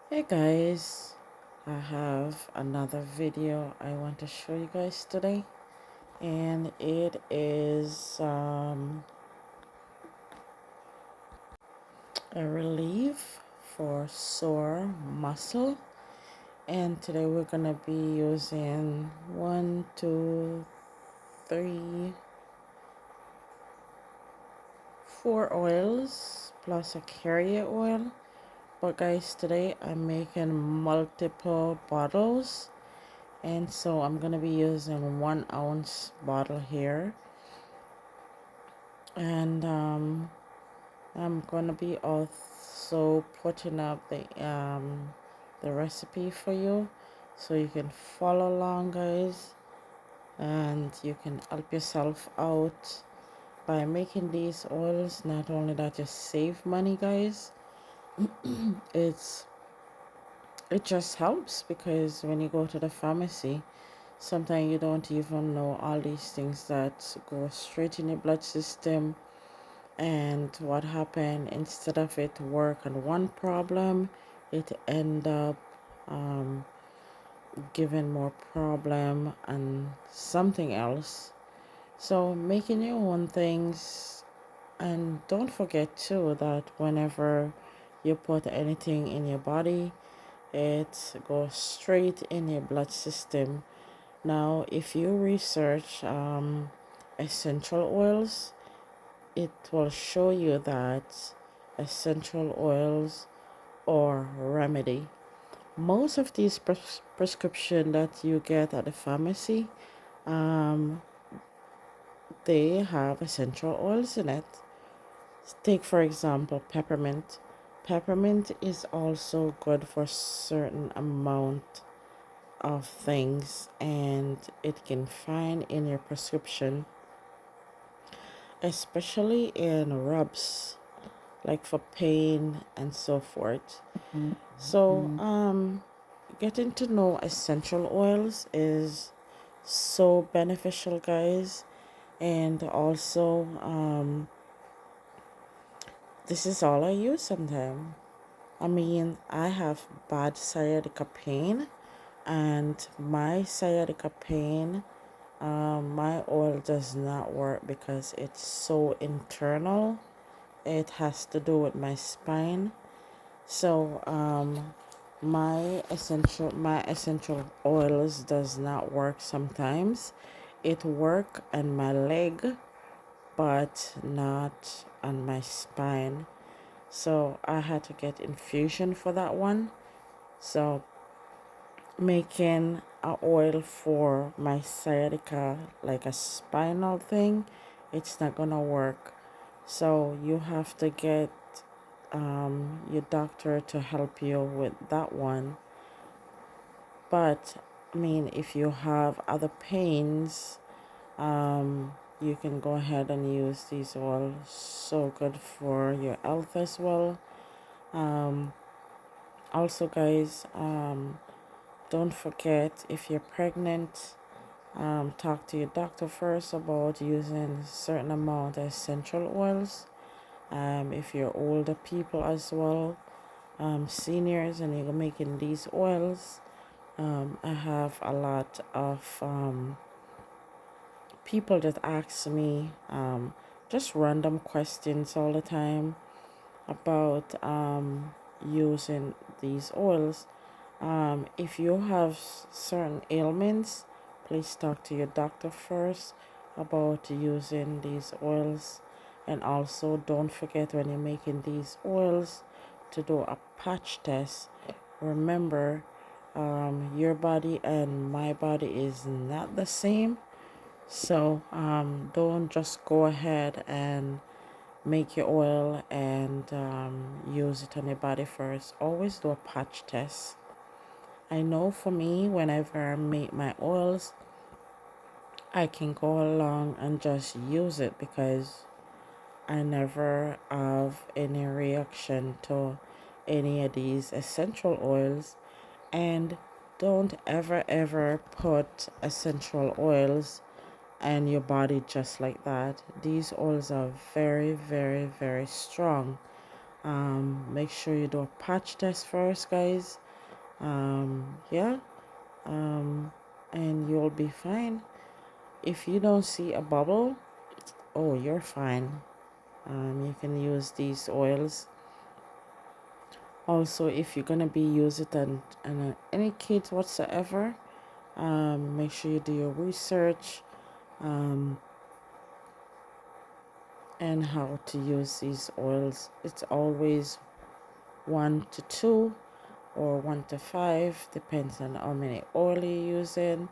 Hey guys, I have another video I want to show you guys today, and it is a relief for sore muscle. And today we're gonna be using one, two, three, four oils plus a carrier oil. But guys, today I'm making multiple bottles, and so I'm gonna be using 1 ounce bottle here, and I'm gonna be also putting up the recipe for you so you can follow along, guys, and you can help yourself out by making these oils. Not only that, you save money, guys. it's it just helps because when you go to the pharmacy, sometimes you don't even know all these things that go straight in your blood system. And what happened, instead of it work on one problem, it end up um, giving more problem and something else. So making your own things, and don't forget too that whenever you put anything in your body, it goes straight in your blood system. Now if you research essential oils, it will show you that essential oils or remedy. Most of these prescription that you get at the pharmacy, um, they have essential oils in it. Take for example peppermint. Peppermint is also good for certain amount of things, and it can find in your prescription, especially in rubs like for pain and so forth. So getting to know essential oils is so beneficial, guys. And also this is all I use sometimes. I mean, I have bad sciatica pain, and my sciatica pain, my oil does not work because it's so internal. It has to do with my spine. So my essential oils does not work sometimes. It work on my leg, but not on my spine. So I had to get infusion for that one. So making a oil for my sciatica, like a spinal thing, it's not gonna work. So you have to get your doctor to help you with that one. But I mean, if you have other pains, you can go ahead and use these oils. So good for your health as well. um, Also, guys, don't forget, if you're pregnant, talk to your doctor first about using certain amount of essential oils. If you're older people as well, seniors, and you're making these oils, I have a lot of people that ask me just random questions all the time about using these oils. If you have certain ailments, please talk to your doctor first about using these oils. And also, don't forget, when you're making these oils, to do a patch test. Remember, your body and my body is not the same. So don't just go ahead and make your oil and use it on your body first. Always do a patch test. I know for me, whenever I make my oils, I can go along and just use it because I never have any reaction to any of these essential oils. And don't ever put essential oils and your body just like that. These oils are very strong. Make sure you do a patch test first, guys. Yeah, and you'll be fine. If you don't see a bubble, oh, you're fine. You can use these oils. Also, if you're gonna be use it on any kit whatsoever, make sure you do your research and how to use these oils. It's always 1 to 2 or 1 to 5, depends on how many oil you're using.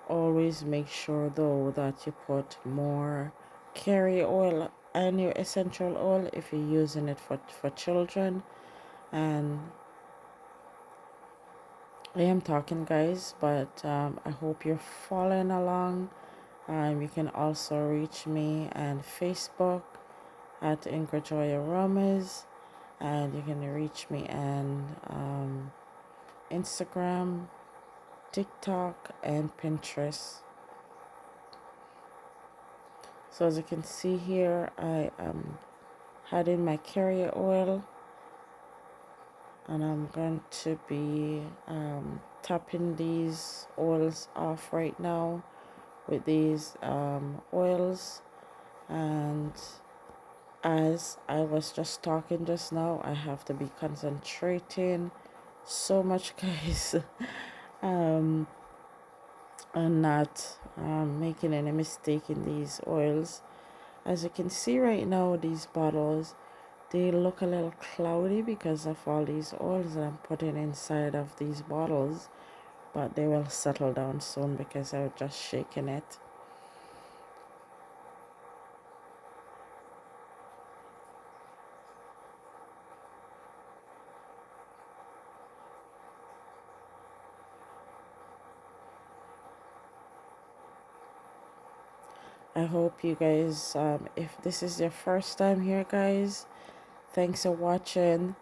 Always make sure though that you put more carrier oil and your essential oil if you're using it for children. And I am talking, guys, but I hope you're following along. You can also reach me on Facebook at Ingridjoyaromas, and you can reach me on Instagram, TikTok, and Pinterest. So as you can see here, I am adding my carrier oil, and I'm going to be topping these oils off right now with these oils. And as I was just talking just now, I have to be concentrating so much, guys, and not making any mistake in these oils. As you can see right now, these bottles, they look a little cloudy because of all these oils that I'm putting inside of these bottles, but they will settle down soon because I was just shaking it. I hope you guys, if this is your first time here, guys, thanks for watching.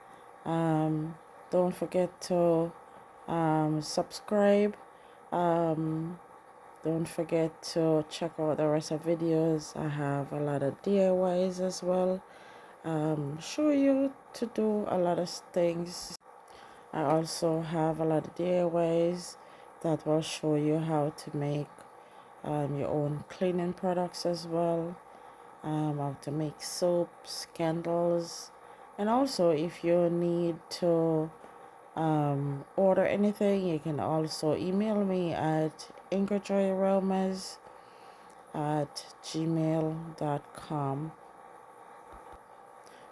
Don't forget to subscribe. Don't forget to check out the rest of videos. I have a lot of DIYs as well. Show you to do a lot of things. I also have a lot of DIYs that will show you how to make your own cleaning products as well. How to make soaps, candles, and also if you need to order anything, you can also email me at Ingridjoyaromas at gmail.com.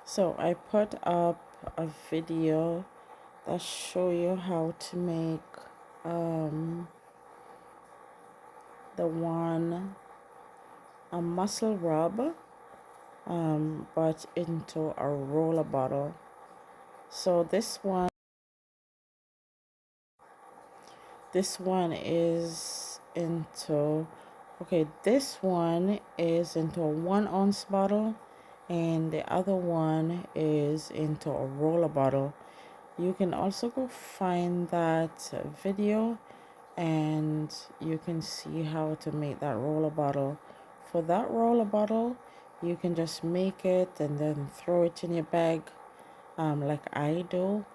So I put up a video that show you how to make the one a muscle rub but into a roller bottle. So this one is into, okay, this one is into a 1 ounce bottle and the other one is into a roller bottle. You can also go find that video and you can see how to make that roller bottle. For that roller bottle, you can just make it and then throw it in your bag like I do.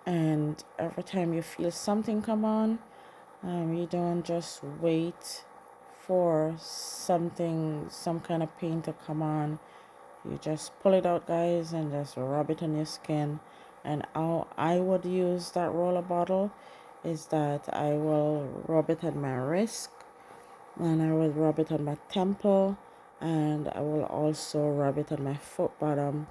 And every time you feel something come on, you don't just wait for some kind of pain to come on. You just pull it out, guys, and just rub it on your skin. And how I would use that roller bottle is that I will rub it on my wrist, and I will rub it on my temple, and I will also rub it on my foot bottom.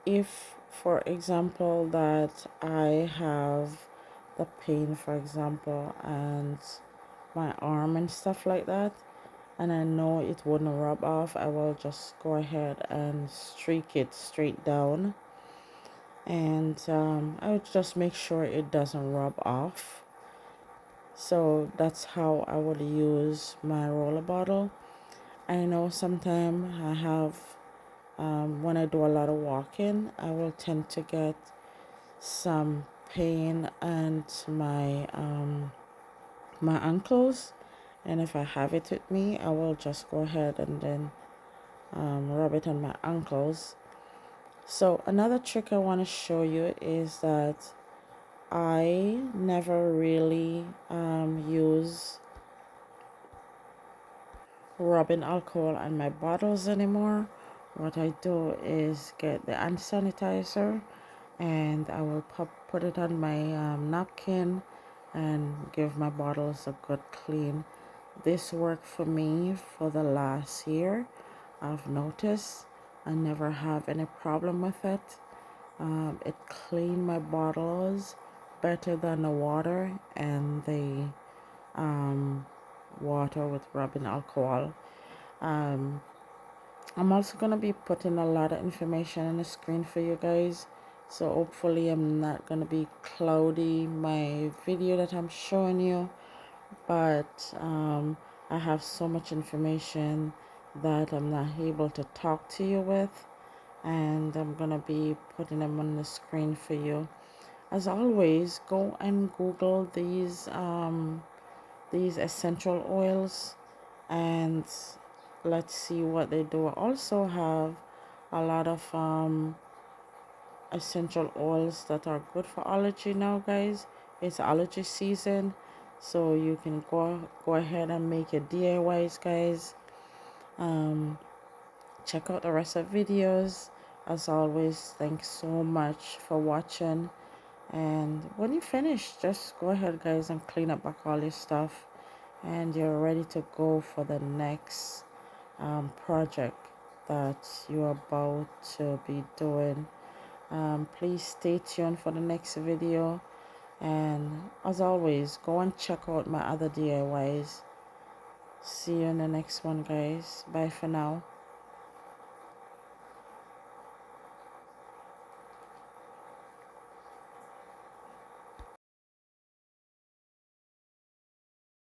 If, for example, that I have the pain, for example, and my arm and stuff like that, and I know it wouldn't rub off, I will just go ahead and streak it straight down, and I would just make sure it doesn't rub off. So that's how I would use my roller bottle. I know sometimes I have when I do a lot of walking, I will tend to get some pain and my ankles, and if I have it with me, I will just go ahead and then rub it on my ankles. So another trick I want to show you is that I never really use rubbing alcohol on my bottles anymore. What I do is get the hand sanitizer and I will put it on my napkin and give my bottles a good clean. This worked for me for the last year. I've noticed I never have any problem with it. It cleaned my bottles better than the water and the water with rubbing alcohol. Um, I'm also going to be putting a lot of information on the screen for you guys. So hopefully I'm not going to be cloudy my video that I'm showing you. But I have so much information that I'm not able to talk to you with. And I'm going to be putting them on the screen for you. As always, go and Google these essential oils and let's see what they do. I also have a lot of essential oils that are good for allergy now, guys. It's allergy season, so you can go ahead and make your DIYs, guys. Check out the rest of videos. As always, thanks so much for watching. And when you finish, just go ahead, guys, and clean up back all your stuff, and you're ready to go for the next project that you're about to be doing. Please stay tuned for the next video, and as always, go and check out my other DIYs. See you in the next one, guys. Bye for now.